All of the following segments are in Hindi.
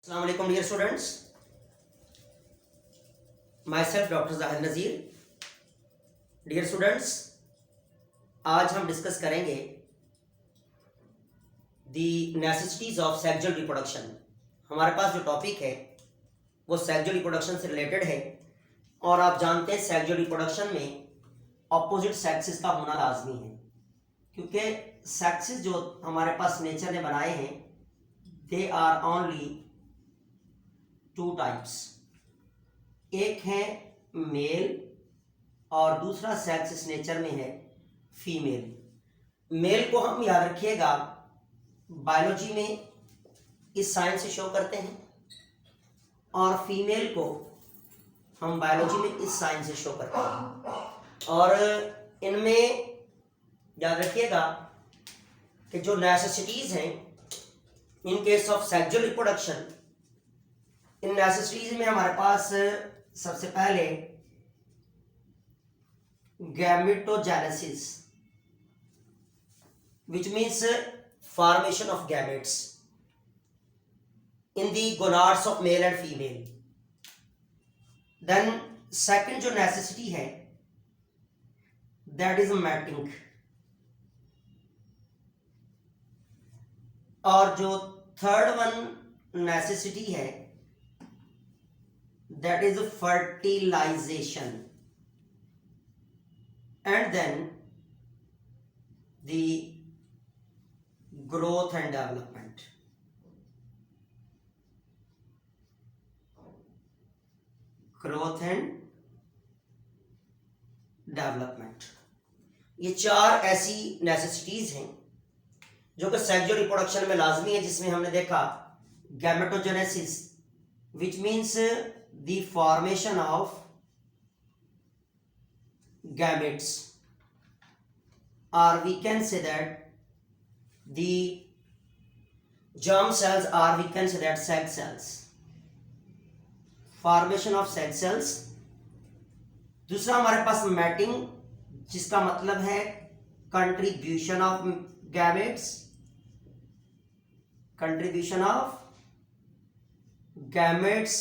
अस्सलाम वालेकुम dear students, myself doctor Zahid Nazir. Dear students, आज हम डिस्कस करेंगे the necessities of sexual reproduction. हमारे पास जो टॉपिक है वो सेक्सुअल रिप्रोडक्शन से रिलेटेड है और आप जानते हैं सेक्सुअल रिप्रोडक्शन में अपोजिट सेक्सेस का होना लाजमी है, क्योंकि सेक्सेस जो हमारे पास नेचर ने बनाए हैं they are only two types. एक है मेल और दूसरा सेक्स इस नेचर में है फीमेल। मेल को हम याद रखिएगा बायोलॉजी में इस साइंस से शो करते हैं और फीमेल को हम बायोलॉजी में इस साइंस से शो करते हैं। और इनमें याद रखिएगा कि जो नेसेसिटीज हैं इन case of sexual reproduction, in necessities में हमारे पास सबसे पहले gametogenesis, which means formation of gametes in the gonads of male and female. Then second जो necessity है that is mating, और जो थर्ड वन necessity है that is fertilization, and then the growth and development. Growth and development, ये चार ऐसी नेसेसिटीज हैं जो कि सेक्सुअल रिप्रोडक्शन में लाजमी है, जिसमें हमने देखा gametogenesis which means the formation of gametes, or we can say that the germ cells, or we can say that sex cells, formation of sex cells. दूसरा हमारे पास मैटिंग, जिसका मतलब है contribution of gametes, contribution of gametes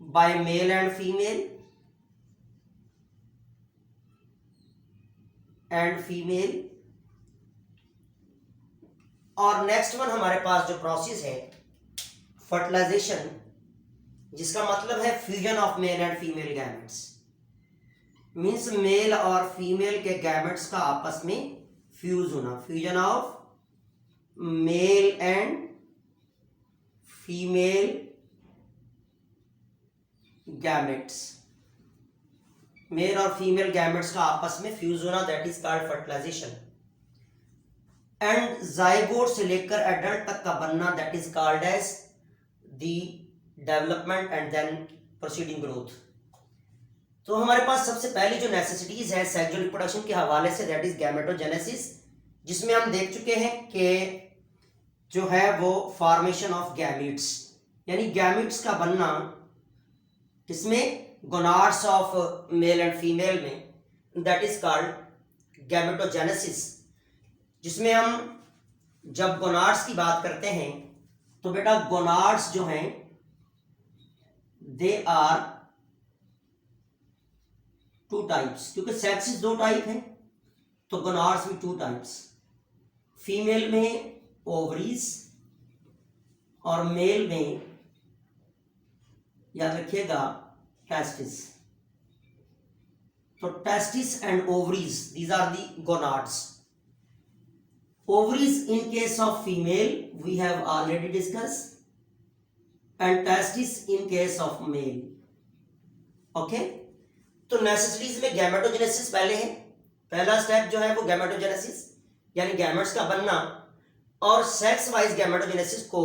by male and female और नेक्स्ट वन हमारे पास जो प्रोसेस है फर्टिलाइजेशन, जिसका मतलब है fusion of male and female gametes. Means male और फीमेल के गैमेट्स का आपस में फ्यूज होना, fusion of male and female gametes, male और फीमेल गैमेट्स का आपस में फ्यूज होना, that is called fertilisation. And zygote से लेकर एडल्ट तक का बनना, that is called as the development and then proceeding growth. तो हमारे पास सबसे पहली जो नेसेसिटीज है सेक्सुअल रिप्रोडक्शन के हवाले से, दैट इज गैमेटोजेनेसिस, जिसमें हम देख चुके हैं कि जो है वो फॉर्मेशन ऑफ गैमेट्स, यानी गैमेट्स का बनना किसमें, gonads of male and female में, दैट इज कॉल्ड गैमेटोजेनेसिस। जिसमें हम जब गोनाड्स की बात करते हैं तो बेटा गोनाड्स जो हैं दे आर टू टाइप्स, क्योंकि सेक्सेस दो टाइप हैं तो गोनाड्स भी टू टाइप्स। फीमेल में ओवरीज और मेल में याद रखिएगा टेस्टिस। तो testis and ovaries, these are the gonads. Ovaries in case of female we have already discuss, and testis in case of male. Okay, तो नेसेसिटीज में गैमेटोजेनेसिस पहले है। पहला स्टेप जो है वो गैमेटोजेनेसिस यानी गैमेट्स का बनना, और सेक्स वाइज गैमेटोजेनेसिस को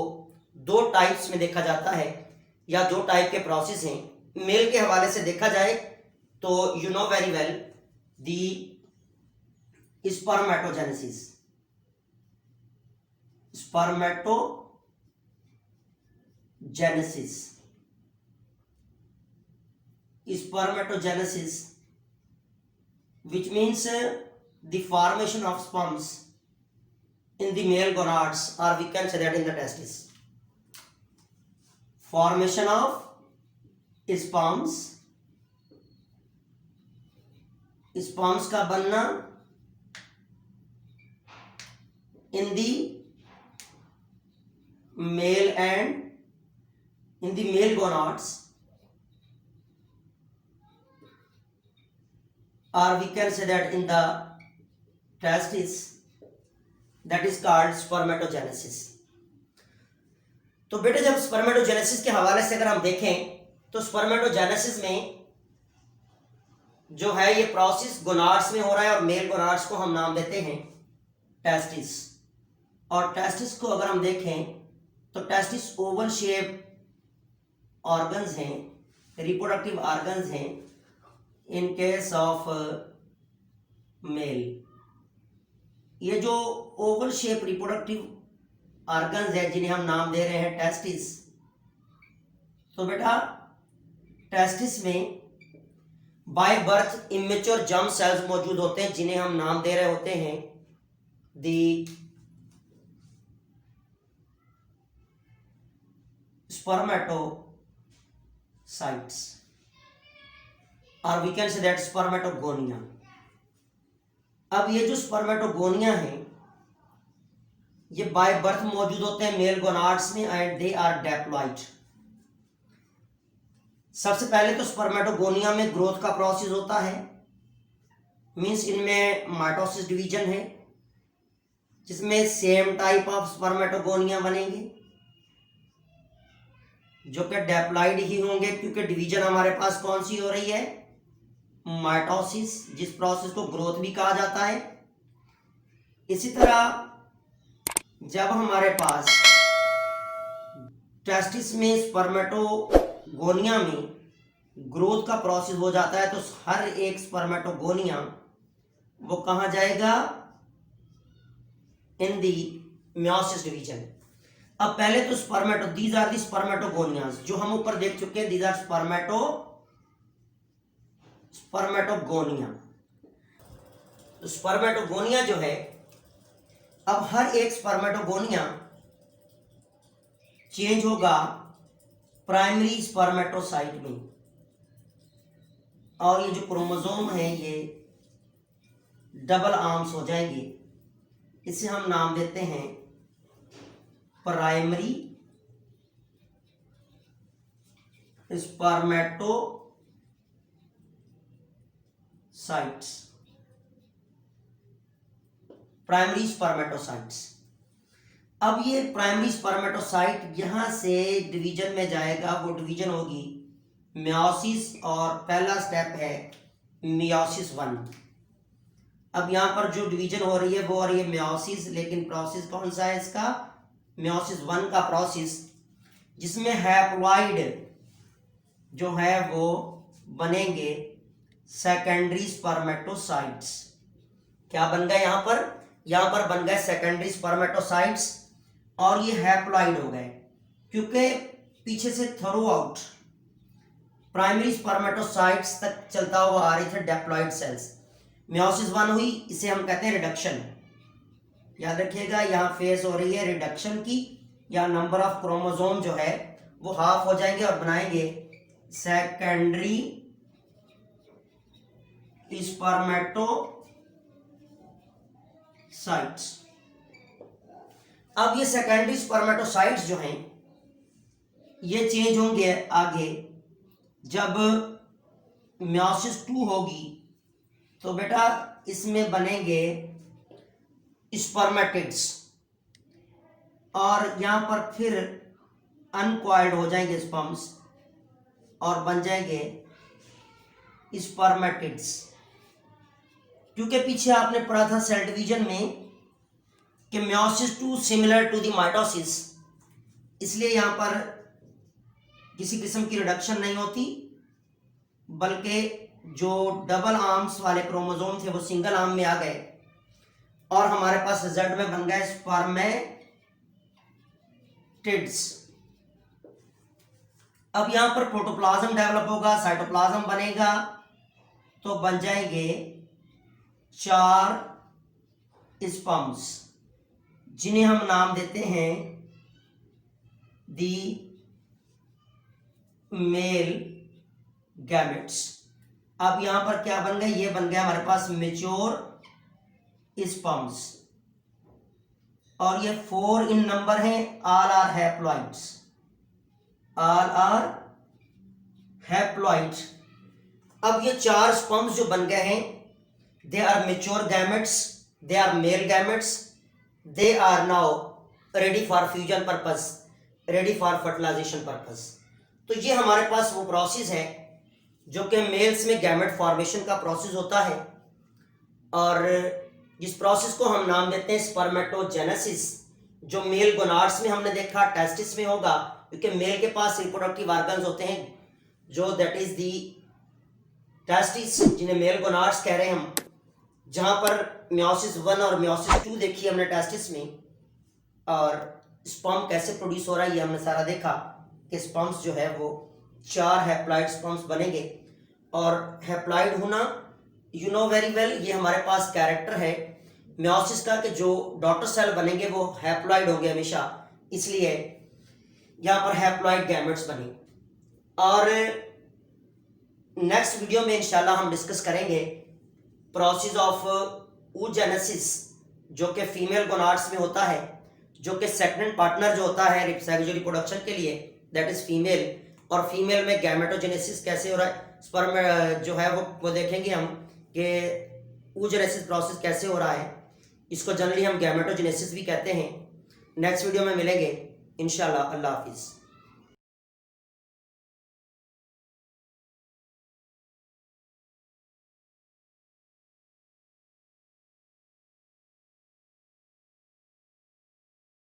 दो टाइप्स में देखा जाता है, या दो टाइप के प्रोसेस हैं। मेल के हवाले से देखा जाए तो you know very well the spermatogenesis, spermatogenesis which means the formation of sperms in the male gonads, or we can say that in the testis. Formation of sperms, sperms का बनना in the male and in the male gonads, or we can say that in the testis, that is called spermatogenesis. तो बेटे जब स्पर्मेटोजेनेसिस के हवाले से अगर हम देखें तो स्पर्मेटोजेनेसिस में जो है ये प्रोसेस गोनाड्स में हो रहा है और मेल गोनाड्स को हम नाम देते हैं टेस्टिस। और टेस्टिस को अगर हम देखें तो टेस्टिस ओवल शेप ऑर्गन्स हैं, रिप्रोडक्टिव ऑर्गन्स हैं इन केस ऑफ मेल। ये जो ओवल शेप रिप्रोडक्टिव ऑर्गन्स हैं जिन्हें हम नाम दे रहे हैं टेस्टिस, तो बेटा टेस्टिस में by birth immature germ cells मौजूद होते हैं जिन्हें हम नाम दे रहे होते हैं दी स्पर्मेटोसाइट्स, और we can say that spermatogonia. अब ये जो स्पर्मेटोगोनिया है ये बाय बर्थ मौजूद होते हैं मेल गोनाड्स में एंड दे आर डिप्लॉइड। सबसे पहले तो स्पर्मेटोगोनिया में ग्रोथ का प्रोसेस होता है, मींस इनमें माइटोसिस डिवीजन है जिसमें सेम टाइप ऑफ स्पर्मेटोगोनिया बनेंगे जो कि डिप्लॉइड ही होंगे, क्योंकि डिवीजन हमारे पास कौन सी हो रही है, माइटोसिस, जिस प्रोसेस को ग्रोथ भी कहा जाता है। इसी तरह जब हमारे पास टेस्टिस में स्पर्मेटोगोनिया में ग्रोथ का प्रोसेस हो जाता है तो हर एक स्पर्मेटोगोनिया वो कहाँ जाएगा, इन दी मियोसिस डिवीजन। अब पहले तो दीज आर दी स्पर्मेटोगोनियाज जो हम ऊपर देख चुके हैं, दीज आर स्पर्मेटोगोनिया। स्पर्मेटोगोनिया जो है, अब हर एक स्पर्मेटोगोनिया चेंज होगा प्राइमरी स्पर्मेटोसाइट में, और ये जो क्रोमोसोम है ये डबल आर्म्स हो जाएंगे। इसे हम नाम देते हैं प्राइमरी स्पर्मेटोसाइट्स, प्राइमरी स्पर्मेटोसाइट्स। अब ये प्राइमरी स्पर्मेटोसाइट यहां से डिवीजन में जाएगा, वो डिवीजन होगी मियोसिस, और पहला स्टेप है मियोसिस 1। अब यहां पर जो डिवीजन हो रही है वो हो रही है मियोसिस, लेकिन प्रोसेस कौन सा है इसका, मियोसिस 1 का प्रोसेस, जिसमें हैप्लॉइड जो है वो बनेंगे सेकेंडरी स्पर्मेटोसाइट्स। क्या बन गए यहां पर बन गए सेकेंडरी स्पर्मेटोसाइट्स, और ये हैप्लॉइड हो गए क्योंकि पीछे से थ्रू आउट प्राइमरी स्पर्मेटोसाइट्स तक चलता हुआ आ रही थे डिप्लॉइड सेल्स। मियोसिस 1 हुई, इसे हम कहते हैं रिडक्शन। याद रखिएगा यहां फेस हो रही है रिडक्शन की, या नंबर ऑफ क्रोमोसोम जो है वो हाफ हो जाएंगे और बनाएंगे सेकेंडरी स्पर्मेटोसाइट्स। अब ये सेकेंडरी स्पर्मेटोसाइट्स जो हैं ये चेंज होंगे आगे, जब मियोसिस 2 होगी तो बेटा इसमें बनेंगे स्पर्मेटिड्स, और यहां पर फिर अनकॉइल्ड हो जाएंगे स्पर्म्स और बन जाएंगे स्पर्मेटिड्स। क्योंकि पीछे आपने पढ़ा था सेल डिवीजन में कि meiosis 2 similar to the mitosis, इसलिए यहां पर किसी किस्म की रिडक्शन नहीं होती, बल्कि जो डबल आर्म्स वाले क्रोमोसोम थे वो सिंगल आर्म में आ गए, और हमारे पास रिजल्ट में बन गए स्पर्मेटिड्स। अब यहां पर प्रोटोप्लाज्म डेवलप होगा, साइटोप्लाज्म बनेगा, तो बन जाएंगे 4 स्पर्म्स जिन्हें हम नाम देते हैं दी मेल गैमेट्स। अब यहां पर क्या बन गया, ये बन गया हमारे पास मेच्योर स्पर्म्स, और ये 4 इन नंबर है, all are haploids, all are haploid. अब ये 4 स्पर्म्स जो बन गए हैं, they are mature gametes, they are male gametes, they are now ready for fusion purpose, ready for fertilization purpose. तो ये हमारे पास वो प्रोसेस है जो कि मेल्स में गैमेट फॉर्मेशन का प्रोसेस होता है, और जिस प्रोसेस को हम नाम देते हैं स्पर्मेटोजेनेसिस, जो मेल गोनाड्स में हमने देखा, टेस्टिस में होगा, क्योंकि मेल के पास रिप्रोडक्टिव ऑर्गन्स होते हैं जो दैट इज दी टेस्टिस, जिन्हें मेल गोनाड्स कह रहे हैं हम, जहां पर मियोसिस 1 और मियोसिस 2 देखी हमने टेस्टिस में, और स्पर्म कैसे प्रोड्यूस हो रहा है ये हमने सारा देखा कि स्पर्म्स जो है वो 4 हैप्लॉइड स्पर्म्स बनेंगे। और हैप्लॉइड होना यू नो वेरी वेल, ये हमारे पास कैरेक्टर है मियोसिस का कि जो डॉटर सेल बनेंगे वो हैप्लॉइड होंगे हमेशा, इसलिए यहाँ पर हैप्लॉइड गैमेट्स बने। और नेक्स्ट वीडियो में इंशाल्लाह हम डिस्कस करेंगे प्रोसेस ऑफ oogenesis, जो कि फीमेल गोनाड्स में होता है, जो कि सेकंड पार्टनर जो होता है सेक्सुअल रिप्रोडक्शन के लिए, दैट इज फीमेल, और फीमेल में गैमेटोजेनेसिस कैसे हो रहा है, स्पर्म जो है वो देखेंगे हम कि oogenesis प्रोसेस कैसे हो रहा है। इसको जनरली हम गैमेटोजेनेसिस भी कहते हैं। नेक्स्ट वीडियो में मिलेंगे इंशाल्लाह। अल्लाह हाफिज़।